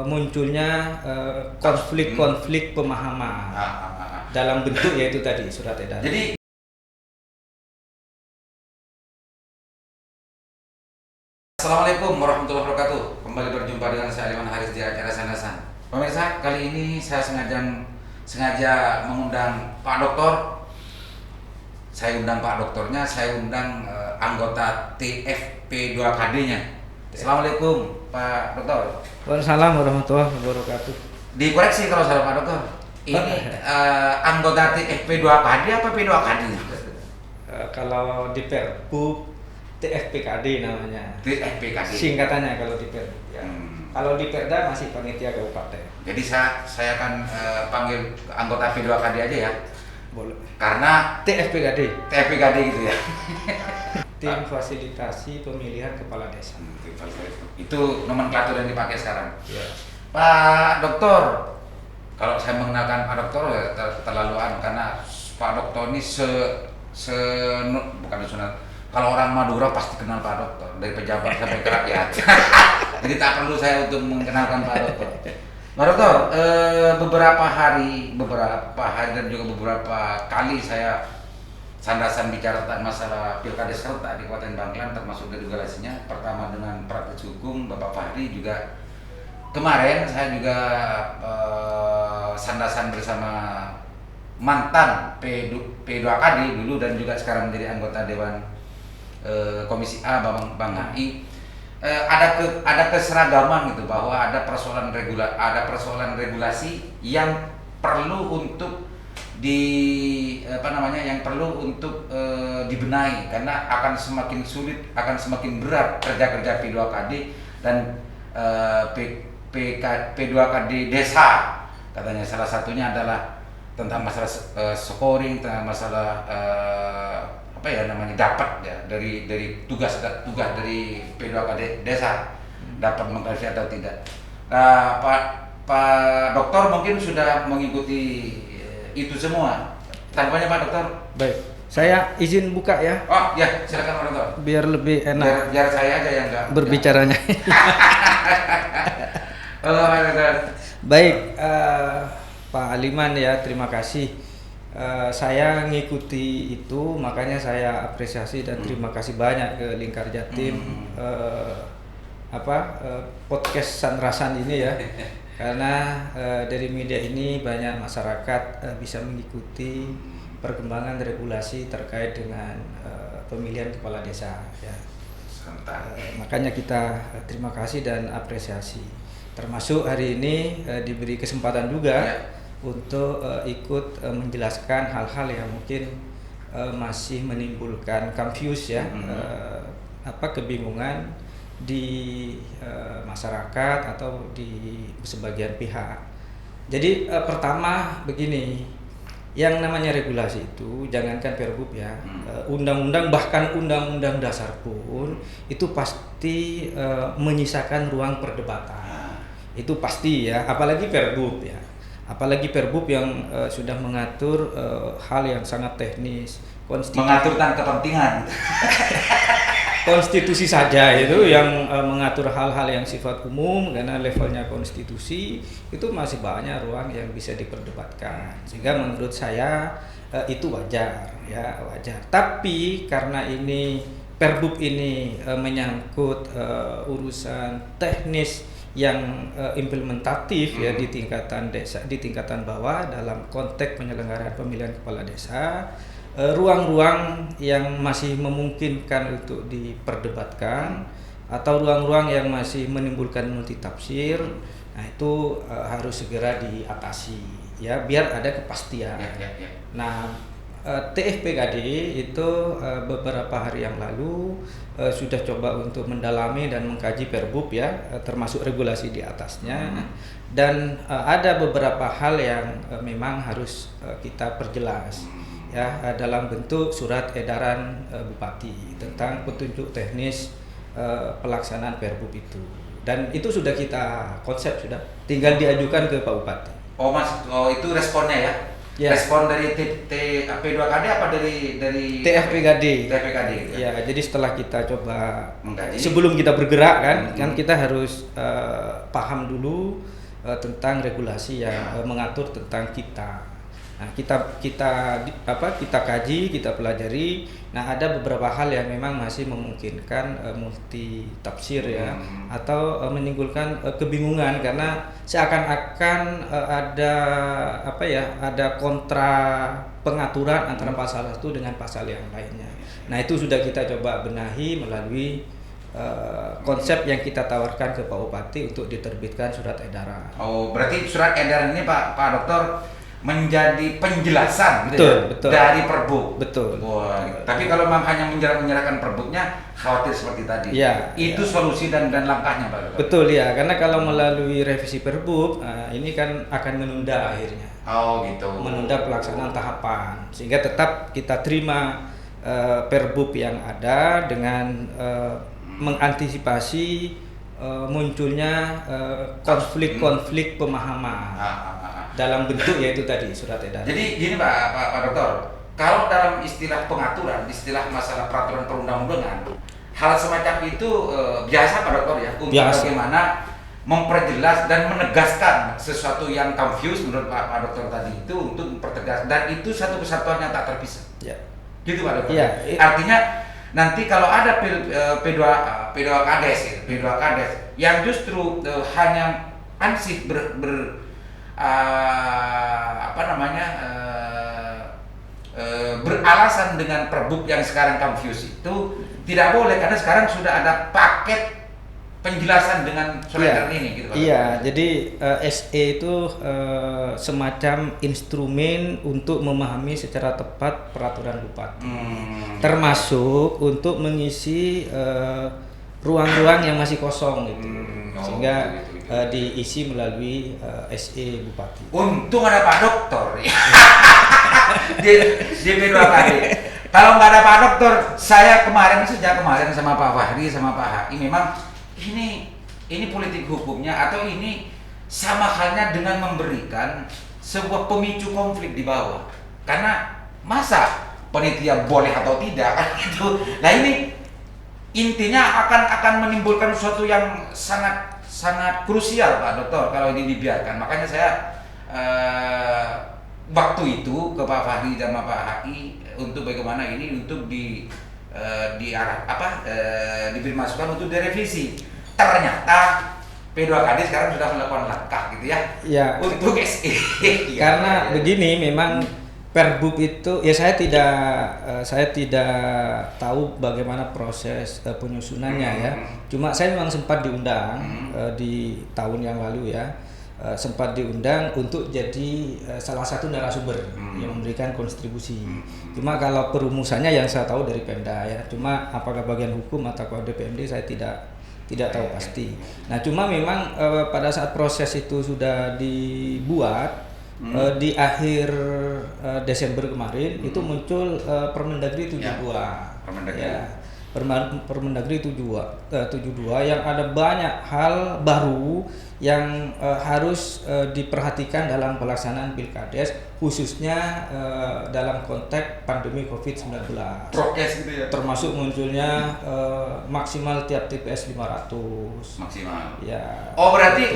munculnya konflik-konflik pemahaman dalam bentuk yaitu tadi surat edaran. Jadi Assalamualaikum warahmatullahi wabarakatuh. Kembali berjumpa dengan saya Aliman Haris di acara Sandasan. Pemirsa, kali ini saya sengaja mengundang Pak Doktor. Saya undang Pak Doktornya, saya undang anggota TFP2KD-nya. Assalamualaikum Pak Doktor. Waalaikumsalam warahmatullahi wabarakatuh. Dikoreksi kalau salah Pak Doktor. Ini anggota TFP2KD apa P2KD? Kalau di Perbup TFPKD namanya. TFPKD. Singkatannya kalau di Perbup. Ya. Kalau di Perda masih panitia kabupaten. Jadi saya akan panggil anggota P2KD aja ya. Boleh. Karena TFPKD gitu ya. Tim Fasilitasi Pemilihan Kepala Desa. Itu nomenklatur yang dipakai sekarang. Ya. Pak Doktor, kalau saya mengenalkan Pak Doktor ya terlaluan karena Pak Doktor ini bukan sunat. Kalau orang Madura pasti kenal Pak Doktor dari pejabat sampai ke rakyat. Jadi tak perlu saya untuk mengenalkan Pak Doktor. Pak Doktor, beberapa hari dan juga beberapa kali saya sandasan bicara tentang masalah pilkada serentak di Kabupaten Bangkalan termasuk regulasinya. Pertama dengan praktis hukum Bapak Fahri, juga kemarin saya juga sandasan bersama mantan P2KD dulu dan juga sekarang menjadi anggota Dewan Komisi A Bang HI. Ada keseragaman gitu bahwa ada persoalan regulasi yang perlu untuk dibenahi karena akan semakin sulit, akan semakin berat kerja P2KD dan P2KD desa. Katanya salah satunya adalah tentang masalah scoring, tentang masalah dapat ya dari tugas dari P2KD desa dapat mengklarifikasi atau tidak. Pak Dokter mungkin sudah mengikuti itu semua. Tanggapannya Pak Dokter? Baik, saya izin buka ya. Oh ya, silakan Pak Dokter. Biar lebih enak. Biar saya aja yang enggak berbicaranya. Pak Dokter. Baik, Pak Aliman ya, terima kasih. Saya ngikuti itu, makanya saya apresiasi dan terima kasih banyak ke Lingkar Jatim podcast Sandrasan ini ya. Karena dari media ini banyak masyarakat bisa mengikuti perkembangan regulasi terkait dengan pemilihan kepala desa ya. Makanya kita terima kasih dan apresiasi. Termasuk hari ini diberi kesempatan juga ya, untuk ikut menjelaskan hal-hal yang mungkin masih menimbulkan confuse ya, kebingungan di masyarakat atau di sebagian pihak. Jadi pertama begini, yang namanya regulasi itu jangankan Perbup ya, undang-undang bahkan undang-undang dasar pun itu pasti menyisakan ruang perdebatan. Itu pasti ya, apalagi Perbup ya. Apalagi Perbup yang sudah mengatur hal yang sangat teknis, mengatur tentang kepentingan. Konstitusi saja itu yang mengatur hal-hal yang sifat umum, karena levelnya konstitusi itu masih banyak ruang yang bisa diperdebatkan. Sehingga menurut saya itu wajar ya, wajar. Tapi karena ini Perbup ini menyangkut urusan teknis yang implementatif ya di tingkatan desa, di tingkatan bawah dalam konteks penyelenggaraan pemilihan kepala desa, ruang-ruang yang masih memungkinkan untuk diperdebatkan atau ruang-ruang yang masih menimbulkan multitafsir, nah itu harus segera diatasi ya, biar ada kepastian. Nah, TFPKD itu beberapa hari yang lalu sudah coba untuk mendalami dan mengkaji Perbup ya, termasuk regulasi di atasnya, dan ada beberapa hal yang memang harus kita perjelas ya, dalam bentuk surat edaran Bupati tentang petunjuk teknis pelaksanaan Perbup itu, dan itu sudah kita konsep, sudah tinggal diajukan ke Pak Bupati. Oh Mas, itu responnya ya? Ya. Respon dari P2KD apa dari TFPKD. TFPKD gitu ya? Ya, jadi setelah kita coba Mengkaji. sebelum kita bergerak kan kita harus paham dulu tentang regulasi yang mengatur tentang kita. Nah, kita kaji, kita pelajari. Nah, ada beberapa hal yang memang masih memungkinkan multi tafsir ya, atau menimbulkan kebingungan karena seakan-akan ada kontra pengaturan antara pasal satu dengan pasal yang lainnya. Nah, itu sudah kita coba benahi melalui konsep yang kita tawarkan ke Pak Bupati untuk diterbitkan surat edaran. Oh, berarti surat edaran ini Pak Dokter menjadi penjelasan gitu betul. Dari Perbuk. Betul. Wah, tapi kalau memang hanya menyerahkan Perbuknya khawatir seperti tadi. Ya, itu solusi dan langkahnya Pak Dokter. Betul ya, karena kalau melalui revisi Perbuk ini kan akan menunda akhirnya. Oh gitu. Menunda pelaksanaan tahapan sehingga tetap kita terima Perbuk yang ada dengan mengantisipasi munculnya konflik-konflik pemahaman dalam bentuk yaitu tadi surat edaran. Jadi gini Pak Dokter, kalau dalam istilah pengaturan, istilah masalah peraturan perundang-undangan, hal semacam itu biasa Pak Dokter ya, untuk bagaimana memperjelas dan menegaskan sesuatu yang confused menurut Pak Dokter tadi itu untuk mempertegas, dan itu satu kesatuan yang tak terpisah. Ya. Gitu Pak Dokter. Ya. Artinya nanti kalau ada P2Kades yang justru hanya ansih beralasan dengan Perbuk yang sekarang confused itu tidak boleh, karena sekarang sudah ada paket penjelasan dengan surat ini gitu Pak. Iya, jadi SE itu semacam instrumen untuk memahami secara tepat peraturan bupati. Termasuk untuk mengisi ruang-ruang yang masih kosong gitu. Sehingga diisi melalui SE bupati. Untung ada Pak Dokter di P2KD. Kalau nggak ada Pak Dokter, sejak kemarin sama Pak Fahri sama Pak Haki, memang ini politik hukumnya atau ini sama halnya dengan memberikan sebuah pemicu konflik di bawah. Karena masa panitia boleh atau tidak kan itu. Nah ini intinya akan menimbulkan sesuatu yang sangat krusial Pak Dokter kalau ini dibiarkan. Makanya saya waktu itu ke Pak Fahri dan Pak Haki untuk bagaimana ini untuk diberi masukan untuk direvisi. Ternyata P2KD sekarang sudah melakukan langkah gitu ya untuk SE. Karena begini, memang Perbuk itu ya saya tidak tahu bagaimana proses penyusunannya ya. Cuma saya memang sempat diundang di tahun yang lalu ya. Sempat diundang untuk jadi salah satu narasumber yang memberikan kontribusi. Cuma kalau perumusannya yang saya tahu dari Pemda ya. Cuma apakah bagian hukum atau DPMD saya tidak tahu pasti. Nah, cuma memang pada saat proses itu sudah dibuat di akhir Desember kemarin itu muncul Permendagri 72. Permendagri 72 yang ada banyak hal baru yang harus diperhatikan dalam pelaksanaan Pilkades, khususnya dalam konteks pandemi COVID-19. Prokes gitu ya. Termasuk munculnya maksimal tiap TPS 500. Maksimal. Ya. Oh berarti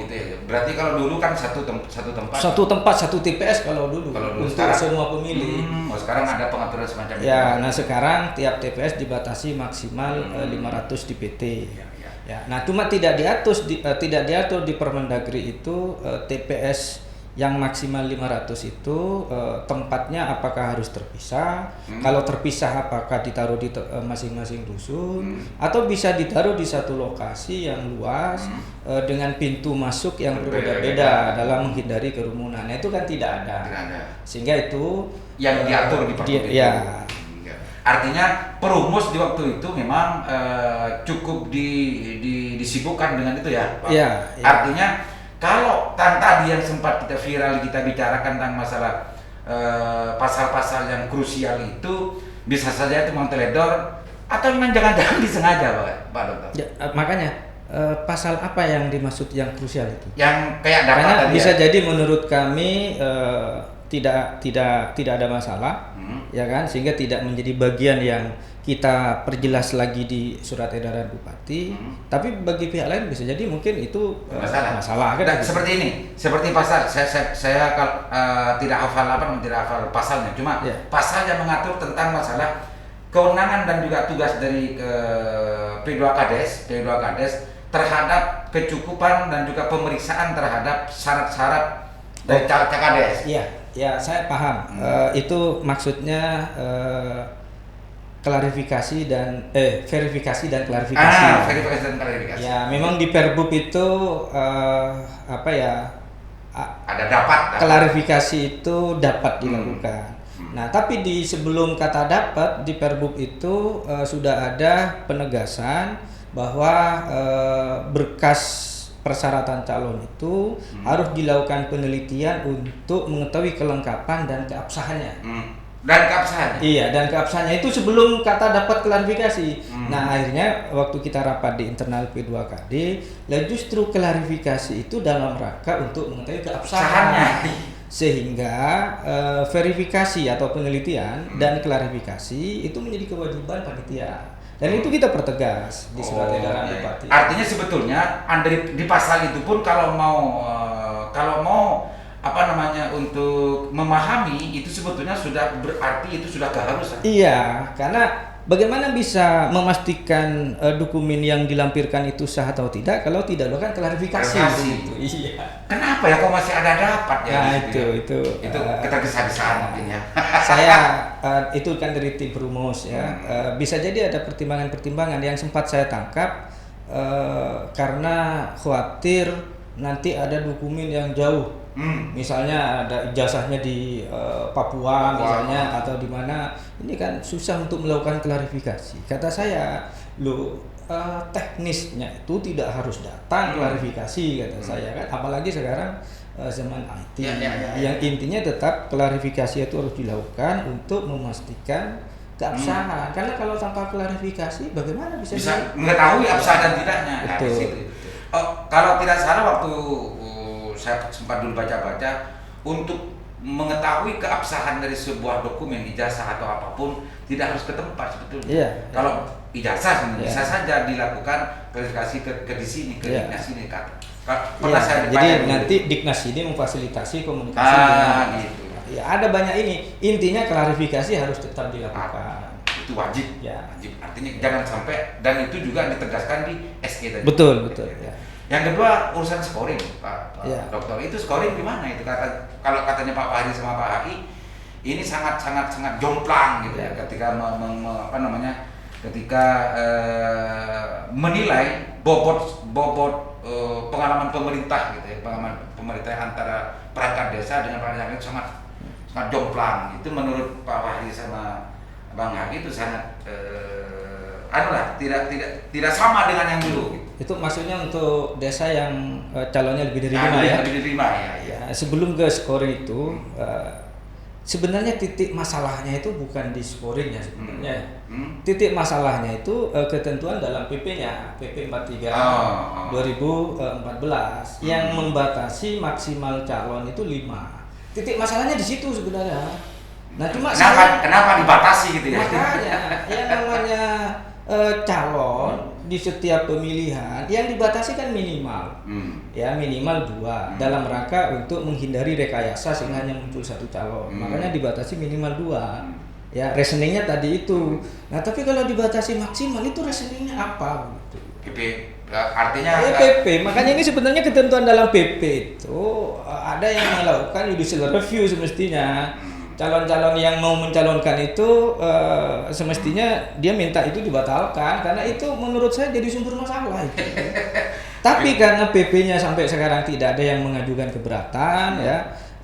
gitu ya. Berarti kalau dulu kan satu tempat satu TPS kalau dulu untuk sekarang, semua pemilih. Sekarang ada pengaturan semacam itu. Ya, nah sekarang tiap TPS dibatasi maksimal 500 di PT. Ya, nah cuma tidak diatur di Permendagri itu TPS yang maksimal 500 itu tempatnya apakah harus terpisah? Kalau terpisah apakah ditaruh di masing-masing dusun atau bisa ditaruh di satu lokasi yang luas dengan pintu masuk yang berbeda-beda dalam menghindari kerumunan. Nah, itu kan tidak ada. Sehingga itu yang diatur di Permendagri. Ya. Artinya perumus di waktu itu memang cukup disibukkan dengan itu ya, Pak. Ya. Artinya kalau tadi yang sempat kita bicarakan tentang masalah pasal-pasal yang krusial itu bisa saja itu memang teledor atau memang jangan-jangan disengaja, Pak Dokter. Ya, makanya pasal apa yang dimaksud yang krusial itu? Yang kayak data karena tadi bisa ya? Jadi menurut kami tidak ada masalah, ya kan, sehingga tidak menjadi bagian yang kita perjelas lagi di surat edaran bupati. Tapi bagi pihak lain bisa jadi mungkin itu masalah kan. Nah, seperti ini, seperti pasal saya tidak hafal pasalnya, cuma pasal yang mengatur tentang masalah kewenangan dan juga tugas dari P2Kades terhadap kecukupan dan juga pemeriksaan terhadap syarat-syarat dari Kades. Iya, saya paham. Itu maksudnya klarifikasi dan verifikasi dan klarifikasi. Verifikasi dan klarifikasi. Ya, memang di Perbub itu ada dapat. Klarifikasi itu dapat dilakukan. Nah, tapi sebelum kata dapat di Perbub itu sudah ada penegasan bahwa berkas persyaratan calon itu harus dilakukan penelitian untuk mengetahui kelengkapan dan keabsahannya. Dan keabsahannya? Iya, dan keabsahannya itu sebelum kata dapat klarifikasi. Nah, akhirnya waktu kita rapat di internal P2KD, justru klarifikasi itu dalam rangka untuk mengetahui keabsahannya. Sehingga verifikasi atau penelitian dan klarifikasi itu menjadi kewajiban panitia. Dan itu kita pertegas di surat edaran bupati. Artinya sebetulnya di pasal itu pun kalau mau untuk memahami itu sebetulnya sudah berarti itu sudah keharusan. Iya, karena bagaimana bisa memastikan dokumen yang dilampirkan itu sah atau tidak kalau tidak dilakukan klarifikasi. Gitu. Iya. Kenapa ya kok masih ada dapat ya? Nah, itu ketergesa-gesaan mungkin ya. Saya itu kan dari tim rumus ya. Bisa jadi ada pertimbangan-pertimbangan yang sempat saya tangkap karena khawatir nanti ada dokumen yang jauh. Misalnya ada ijazahnya di Papua misalnya atau di mana, ini kan susah untuk melakukan klarifikasi. Kata saya, teknisnya itu tidak harus datang klarifikasi kata saya kan, apalagi sekarang zaman IT yang intinya tetap klarifikasi itu harus dilakukan untuk memastikan keabsahan. Karena kalau tanpa klarifikasi bagaimana bisa mengetahui absah dan tidaknya. Betul. Kalau tidak salah waktu saya sempat dulu baca-baca, untuk mengetahui keabsahan dari sebuah dokumen ijazah atau apapun tidak harus ke tempat sebetulnya. Kalau ijazah bisa saja dilakukan verifikasi ke di sini, ke Diknas ini kan. Pernah saya jadi nanti Diknas ini memfasilitasi komunikasi dengan gitu. Ya, ada banyak ini. Intinya klarifikasi harus tetap dilakukan. Itu wajib. Wajib. Artinya jangan sampai, dan itu juga ditegaskan di SK tadi. Betul. Ya. Yang kedua urusan scoring, Pak Dokter. Itu scoring gimana itu? Kalau katanya Pak Fahri sama Pak Haki, ini sangat jomplang gitu ya ketika ketika menilai bobot pengalaman pemerintah gitu ya, pengalaman pemerintah antara perangkat desa dengan perangkat itu sangat jomplang. Itu menurut Pak Fahri sama Bang Haki itu sangat tidak sama dengan yang dulu gitu. Itu maksudnya untuk desa yang calonnya lebih dari 5 ya? Lebih dari 5 ya. Sebelum ke scoring itu, sebenarnya titik masalahnya itu bukan di scoringnya sebenarnya. Titik masalahnya itu ketentuan dalam PP-nya, PP 43 2014 yang membatasi maksimal calon itu 5. Titik masalahnya di situ sebenarnya. Nah, cuma kenapa dibatasi gitu ya? Makanya yang namanya calon di setiap pemilihan yang dibatasi kan minimal, minimal 2 dalam rangka untuk menghindari rekayasa sehingga hanya muncul 1 calon. Makanya dibatasi minimal 2. Ya, reasoningnya tadi itu. Nah, tapi kalau dibatasi maksimal itu reasoningnya apa gitu? PP artinya PP. Makanya ini sebenarnya ketentuan dalam PP itu ada yang melakukan judicial review semestinya. Calon-calon yang mau mencalonkan itu semestinya dia minta itu dibatalkan karena itu menurut saya jadi sumber masalah itu. Tapi karena PP-nya sampai sekarang tidak ada yang mengajukan keberatan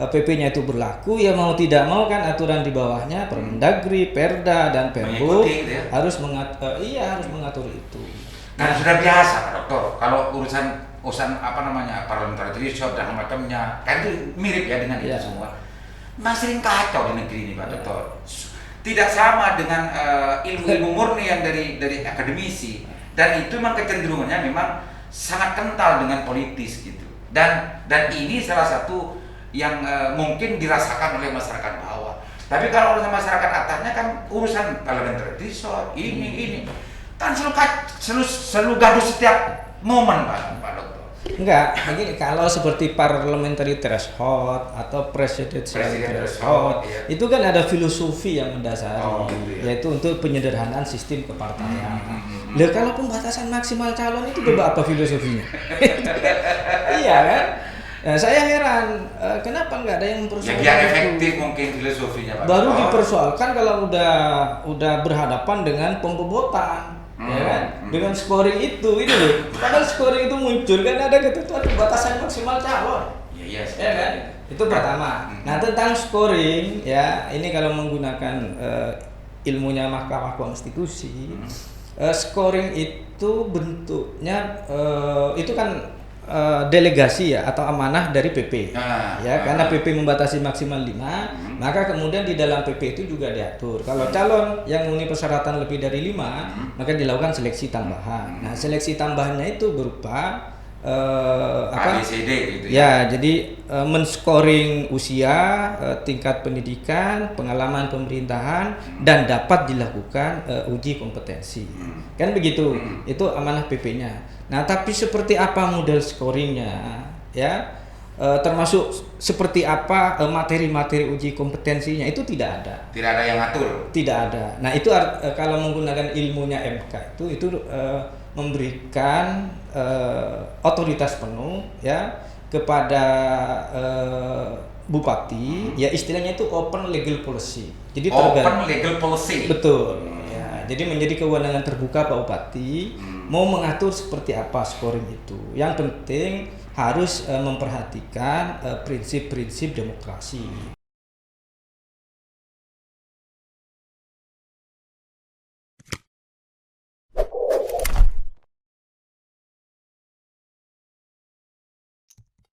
PP-nya itu berlaku, ya mau tidak mau kan aturan di bawahnya Permendagri, Perda dan Perbuk harus mengatur itu. Nah, sudah biasa Pak Dokter kalau urusan parliamentary threshold dan macamnya kan itu mirip ya dengan itu semua. Masih kacau di negeri ini Pak Dokter. Tidak sama dengan ilmu-ilmu murni yang dari akademisi, dan itu memang kecenderungannya memang sangat kental dengan politis gitu. Dan ini salah satu yang mungkin dirasakan oleh masyarakat bawah. Tapi kalau urusan masyarakat atasnya kan urusan parliamentary threshold ini kan selalu gaduh setiap momen Pak Dokter. Enggak, begini, kalau seperti parliamentary threshold atau presidential threshold, iya. itu kan ada filosofi yang mendasari, Gitu ya. yaitu untuk penyederhanaan sistem kepartaian. Lah kalau pembatasan maksimal calon itu coba apa filosofinya? Iya kan? Nah, saya heran, kenapa nggak ada yang mempersoalkan Ya biar itu? efektif mungkin filosofinya Pak Baru Dokter. dipersoalkan kalau udah berhadapan dengan pembobotan. Ya kan? Dengan scoring itu loh. Padahal scoring itu muncul kan ada ketentuan batasan maksimal calon. Iya, Ya kan? Itu pertama. Nah, tentang scoring ya, ini kalau menggunakan ilmunya Mahkamah Konstitusi, scoring itu bentuknya itu kan delegasi ya atau amanah dari PP. Karena PP membatasi maksimal 5, maka kemudian di dalam PP itu juga diatur. Kalau calon yang memenuhi persyaratan lebih dari 5, maka dilakukan seleksi tambahan. Nah, seleksi tambahannya itu berupa ABCD gitu ya. Jadi men-scoring usia, tingkat pendidikan, pengalaman pemerintahan, dan dapat dilakukan uji kompetensi. Kan begitu. Itu amanah PP-nya. Nah, tapi seperti apa model scoringnya, ya, termasuk seperti apa materi-materi uji kompetensinya itu tidak ada. Tidak ada yang ngatur. Tidak ada. Nah, itu kalau menggunakan ilmunya MK itu memberikan otoritas penuh ya kepada bupati, ya istilahnya itu open legal policy. Jadi Open legal policy. Betul. Ya, jadi menjadi kewenangan terbuka Pak Bupati mau mengatur seperti apa scoring itu. Yang penting harus memperhatikan prinsip-prinsip demokrasi.